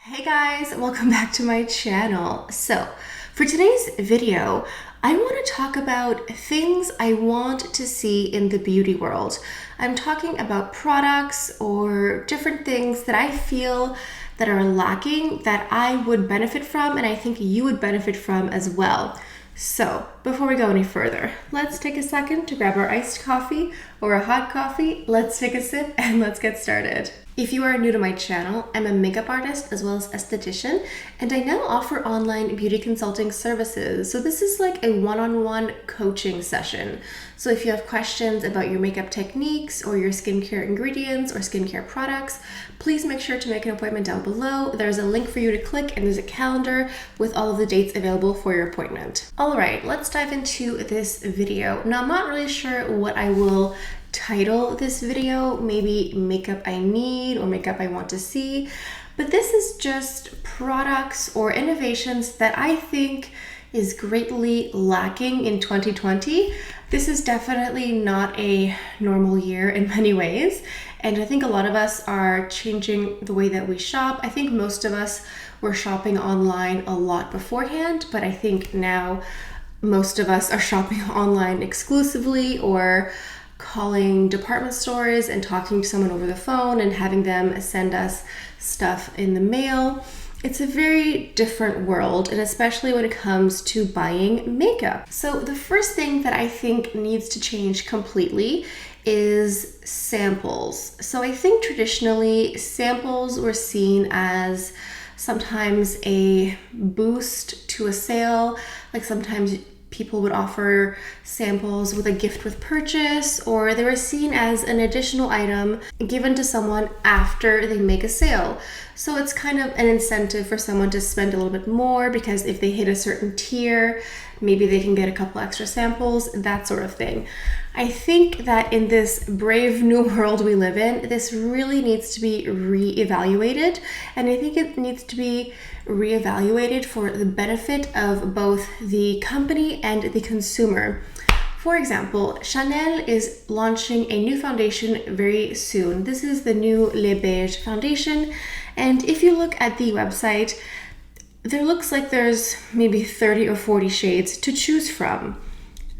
Hey guys, welcome back to my channel. So for today's video, I want to talk about things I want to see in the beauty world. I'm talking about products or different things that I feel that are lacking that I would benefit from and I think you would benefit from as well. So before we go any further, let's take a second to grab our iced coffee or a hot coffee. Let's take a sip and let's get started. If you are new to my channel, I'm a makeup artist as well as esthetician, and I now offer online beauty consulting services. So this is like a one-on-one coaching session. So if you have questions about your makeup techniques or your skincare ingredients or skincare products, please make sure to make an appointment down below. There's a link for you to click and there's a calendar with all of the dates available for your appointment. All right, let's dive into this video. Now, I'm not really sure what I will title this video, maybe makeup I need or makeup I want to see, but this is just products or innovations that I think is greatly lacking in 2020. This is definitely not a normal year in many ways, and I think a lot of us are changing the way that we shop. I think most of us were shopping online a lot beforehand, but I think now most of us are shopping online exclusively or calling department stores and talking to someone over the phone and having them send us stuff in the mail. It's a very different world, and especially when it comes to buying makeup. So the first thing that I think needs to change completely is samples. So I think traditionally samples were seen as sometimes a boost to a sale, like sometimes people would offer samples with a gift with purchase, or they were seen as an additional item given to someone after they make a sale. So it's kind of an incentive for someone to spend a little bit more because if they hit a certain tier, maybe they can get a couple extra samples, that sort of thing. I think that in this brave new world we live in, this really needs to be reevaluated, and I think it needs to be reevaluated for the benefit of both the company and the consumer. For example, Chanel is launching a new foundation very soon. This is the new Beige Foundation, and if you look at the website, there looks like there's maybe 30 or 40 shades to choose from.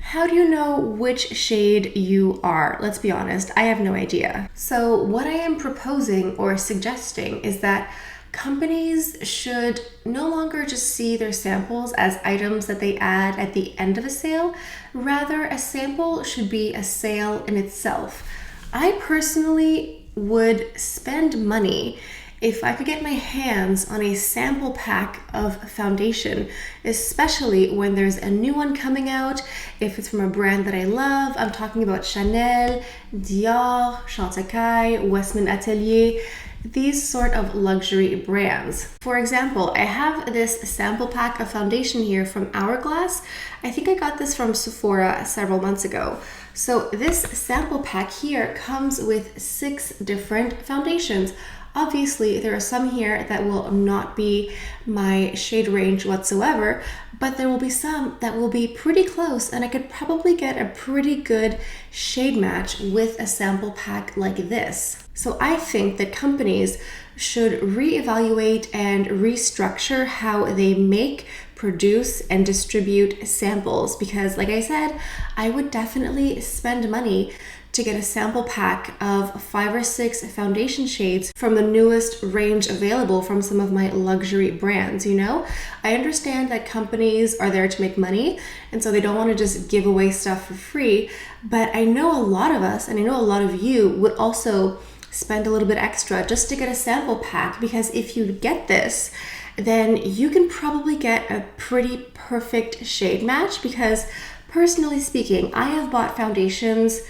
How do you know which shade you are? Let's be honest, I have no idea. So what I am proposing or suggesting is that companies should no longer just see their samples as items that they add at the end of a sale. Rather, a sample should be a sale in itself. I personally would spend money if I could get my hands on a sample pack of foundation, especially when there's a new one coming out, if it's from a brand that I love. I'm talking about Chanel, Dior, Chantecaille, Westman, Atelier, these sort of luxury brands. For example, I have this sample pack of foundation here from Hourglass. I think I got this from Sephora several months ago. So this sample pack here comes with 6 different foundations. Obviously, there are some here that will not be my shade range whatsoever, but there will be some that will be pretty close, and I could probably get a pretty good shade match with a sample pack like this. So I think that companies should reevaluate and restructure how they make, produce, and distribute samples, because like I said, I would definitely spend money to get a sample pack of 5 or 6 foundation shades from the newest range available from some of my luxury brands, you know? I understand that companies are there to make money, and so they don't want to just give away stuff for free, but I know a lot of us, and I know a lot of you, would also spend a little bit extra just to get a sample pack, because if you get this, then you can probably get a pretty perfect shade match, because personally speaking, I have bought foundations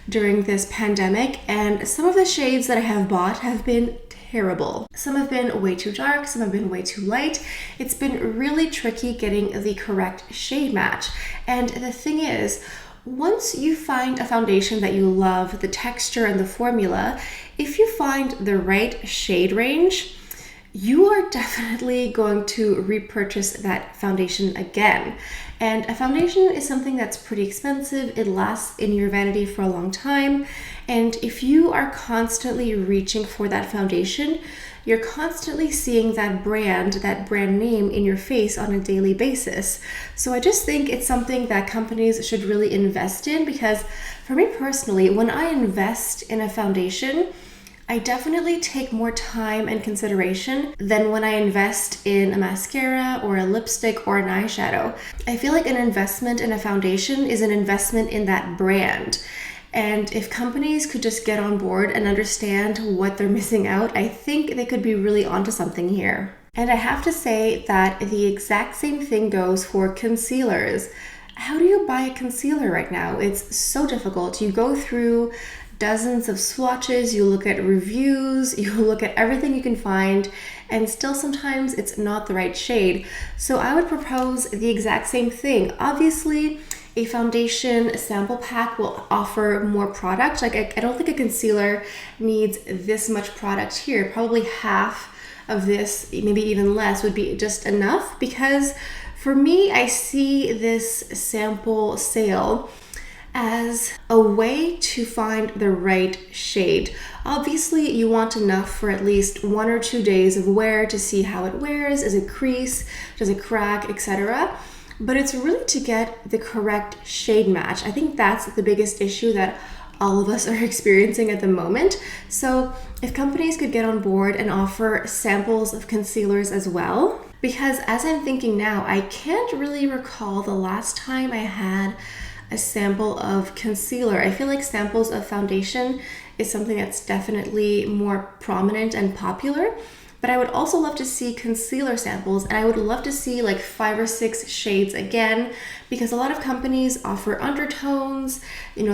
during this pandemic, and some of the shades that I have bought have been terrible. Some have been way too dark, some have been way too light. It's been really tricky getting the correct shade match. And the thing is, once you find a foundation that you love, the texture and the formula, if you find the right shade range, you are definitely going to repurchase that foundation again. And a foundation is something that's pretty expensive. It lasts in your vanity for a long time. And if you are constantly reaching for that foundation, you're constantly seeing that brand name in your face on a daily basis. So I just think it's something that companies should really invest in, because for me personally, when I invest in a foundation, I definitely take more time and consideration than when I invest in a mascara or a lipstick or an eyeshadow. I feel like an investment in a foundation is an investment in that brand. And if companies could just get on board and understand what they're missing out, I think they could be really onto something here. And I have to say that the exact same thing goes for concealers. How do you buy a concealer right now? It's so difficult. You go through dozens of swatches, you look at reviews, you look at everything you can find, and still sometimes it's not the right shade. So I would propose the exact same thing. Obviously, a foundation sample pack will offer more product. Like I don't think a concealer needs this much product here. Probably half of this, maybe even less, would be just enough, because for me, I see this sample sale as a way to find the right shade. Obviously, you want enough for at least 1 or 2 days of wear to see how it wears. Is it crease? Does it crack? Etc. But it's really to get the correct shade match. I think that's the biggest issue that all of us are experiencing at the moment. So if companies could get on board and offer samples of concealers as well, because as I'm thinking now, I can't really recall the last time I had a sample of concealer. I feel like samples of foundation is something that's definitely more prominent and popular, but I would also love to see concealer samples, and I would love to see like 5 or 6 shades again, because a lot of companies offer undertones,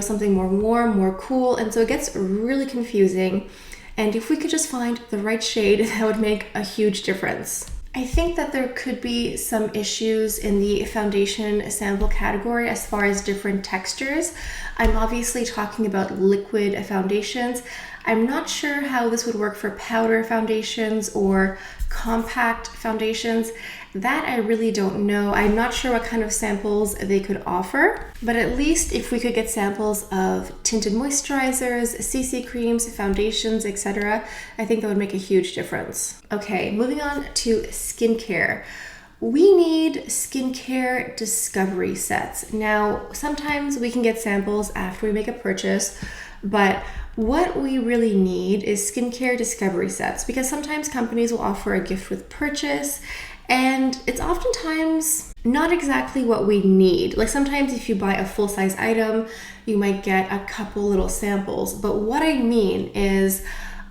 something more warm, more cool, and so it gets really confusing. And if we could just find the right shade, that would make a huge difference. I think that there could be some issues in the foundation sample category as far as different textures. I'm obviously talking about liquid foundations. I'm not sure how this would work for powder foundations or compact foundations. That I really don't know. I'm not sure what kind of samples they could offer, but at least if we could get samples of tinted moisturizers, CC creams, foundations, etc., I think that would make a huge difference. Okay, moving on to skincare. We need skincare discovery sets. Now, sometimes we can get samples after we make a purchase, but what we really need is skincare discovery sets, because sometimes companies will offer a gift with purchase, and it's oftentimes not exactly what we need. Like sometimes if you buy a full-size item, you might get a couple little samples. But what I mean is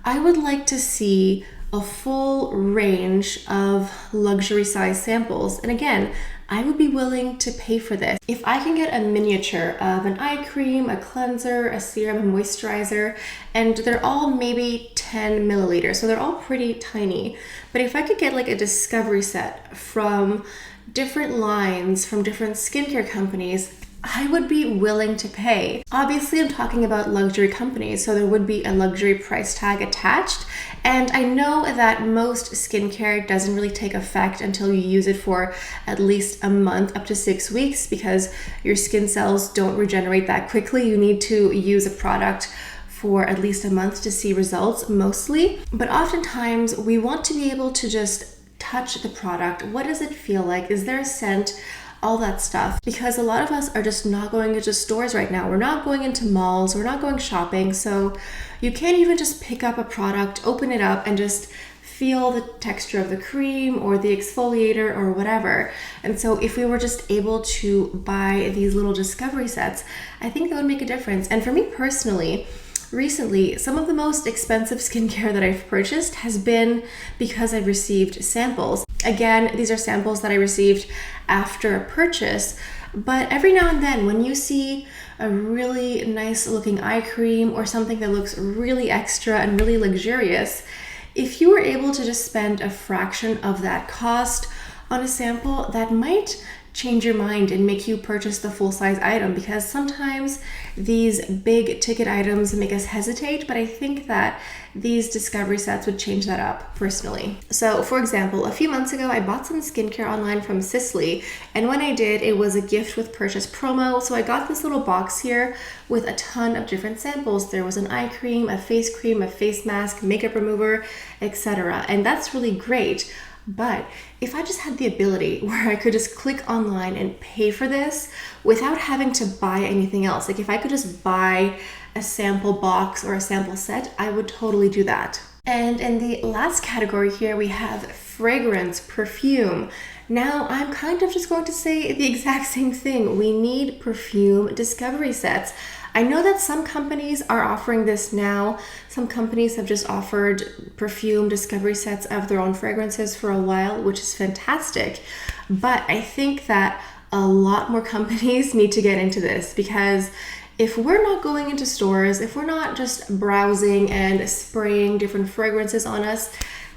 I would like to see a full range of luxury size samples. And again, I would be willing to pay for this. If I can get a miniature of an eye cream, a cleanser, a serum, a moisturizer, and they're all maybe 10 milliliters, so they're all pretty tiny. But if I could get like a discovery set from different lines, from different skincare companies, I would be willing to pay. Obviously, I'm talking about luxury companies, so there would be a luxury price tag attached. And I know that most skincare doesn't really take effect until you use it for at least a month, up to 6 weeks, because your skin cells don't regenerate that quickly. You need to use a product for at least a month to see results, mostly. But oftentimes, we want to be able to just touch the product. What does it feel like? Is there a scent? All that stuff, because a lot of us are just not going into stores right now. We're not going into malls, we're not going shopping, so you can't even just pick up a product, open it up, and just feel the texture of the cream or the exfoliator or whatever. And so if we were just able to buy these little discovery sets, I think that would make a difference. And for me personally, recently, some of the most expensive skincare that I've purchased has been because I've received samples. Again, these are samples that I received after a purchase, but every now and then when you see a really nice looking eye cream or something that looks really extra and really luxurious, if you were able to just spend a fraction of that cost on a sample, that might change your mind and make you purchase the full-size item, because sometimes these big ticket items make us hesitate, but I think that these discovery sets would change that up personally. So for example, a few months ago, I bought some skincare online from Sicily, and when I did, it was a gift with purchase promo. So I got this little box here with a ton of different samples. There was an eye cream, a face mask, makeup remover, etc. And that's really great. But if I just had the ability where I could just click online and pay for this without having to buy anything else, like if I could just buy a sample box or a sample set, I would totally do that. And in the last category here, we have fragrance, perfume. Now, I'm kind of just going to say the exact same thing. We need perfume discovery sets. I know that some companies are offering this now. Some companies have just offered perfume discovery sets of their own fragrances for a while, which is fantastic. But I think that a lot more companies need to get into this, because if we're not going into stores, if we're not just browsing and spraying different fragrances on us,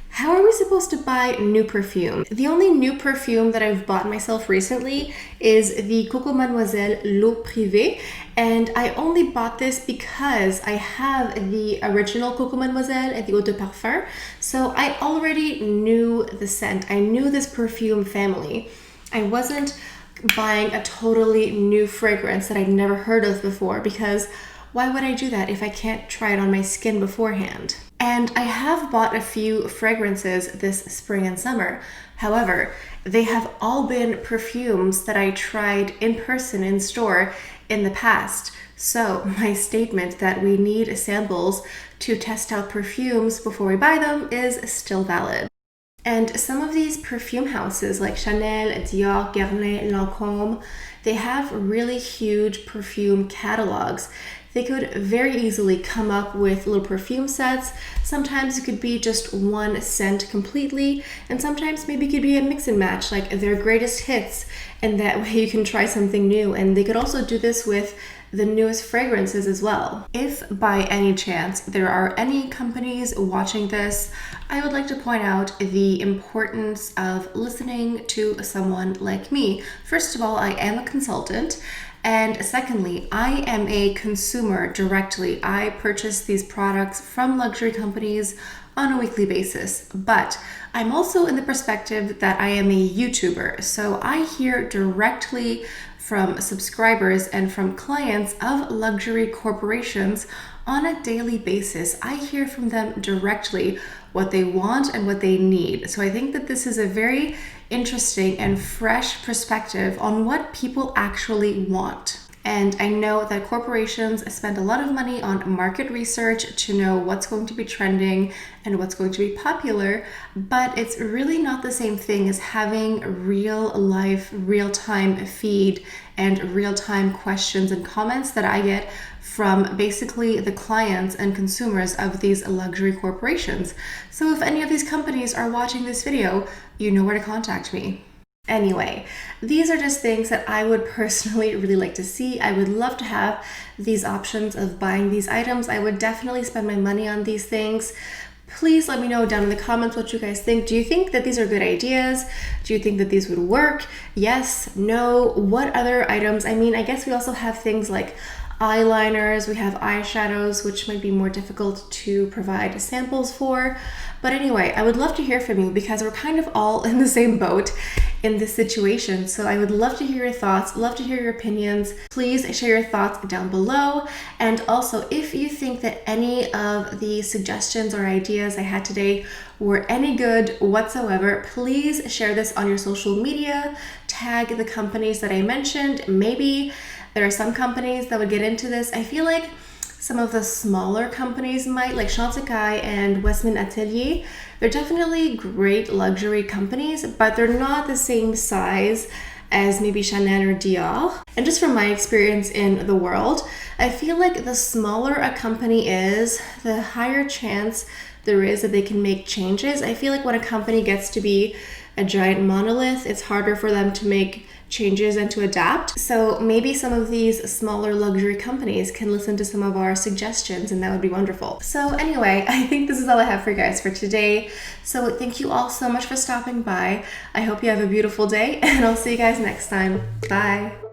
how are we supposed to buy new perfume? The only new perfume that I've bought myself recently is the Coco Mademoiselle L'Eau Privée, and I only bought this because I have the original Coco Mademoiselle and the Eau de Parfum, so I already knew the scent. I knew this perfume family. I wasn't buying a totally new fragrance that I'd never heard of before, because why would I do that if I can't try it on my skin beforehand? And I have bought a few fragrances this spring and summer. However, they have all been perfumes that I tried in person in store in the past. So my statement that we need samples to test out perfumes before we buy them is still valid. And some of these perfume houses like Chanel, Dior, Guerlain, Lancôme, they have really huge perfume catalogs. They could very easily come up with little perfume sets. Sometimes it could be just one scent completely, and sometimes maybe it could be a mix and match, like their greatest hits, and that way you can try something new. And they could also do this with the newest fragrances as well. If by any chance there are any companies watching this, I would like to point out the importance of listening to someone like me. First of all, I am a consultant. And secondly, I am a consumer directly. I purchase these products from luxury companies on a weekly basis, but I'm also in the perspective that I am a YouTuber. So I hear directly from subscribers and from clients of luxury corporations on a daily basis. I hear from them directly what they want and what they need. So I think that this is a very interesting and fresh perspective on what people actually want. And I know that corporations spend a lot of money on market research to know what's going to be trending and what's going to be popular, but it's really not the same thing as having real life, real-time feed and real-time questions and comments that I get from basically the clients and consumers of these luxury corporations. So if any of these companies are watching this video, you know where to contact me. Anyway, these are just things that I would personally really like to see. I would love to have these options of buying these items. I would definitely spend my money on these things. Please let me know down in the comments what you guys think. Do you think that these are good ideas? Do you think that these would work? Yes, no, what other items? I mean, I guess we also have things like eyeliners, we have eyeshadows, which might be more difficult to provide samples for. But anyway, I would love to hear from you because we're kind of all in the same boat in this situation. So I would love to hear your thoughts, love to hear your opinions. Please share your thoughts down below. And also, if you think that any of the suggestions or ideas I had today were any good whatsoever, please share this on your social media, tag the companies that I mentioned. Maybe there are some companies that would get into this. I feel like some of the smaller companies might, like Chantecaille and Westman Atelier. They're definitely great luxury companies, but they're not the same size as maybe Chanel or Dior. And just from my experience in the world, I feel like the smaller a company is, the higher chance there is that they can make changes. I feel like when a company gets to be a giant monolith. It's harder for them to make changes and to adapt. So maybe some of these smaller luxury companies can listen to some of our suggestions, and that would be wonderful. So anyway, I think this is all I have for you guys for today. So thank you all so much for stopping by. I hope you have a beautiful day, and I'll see you guys next time. Bye.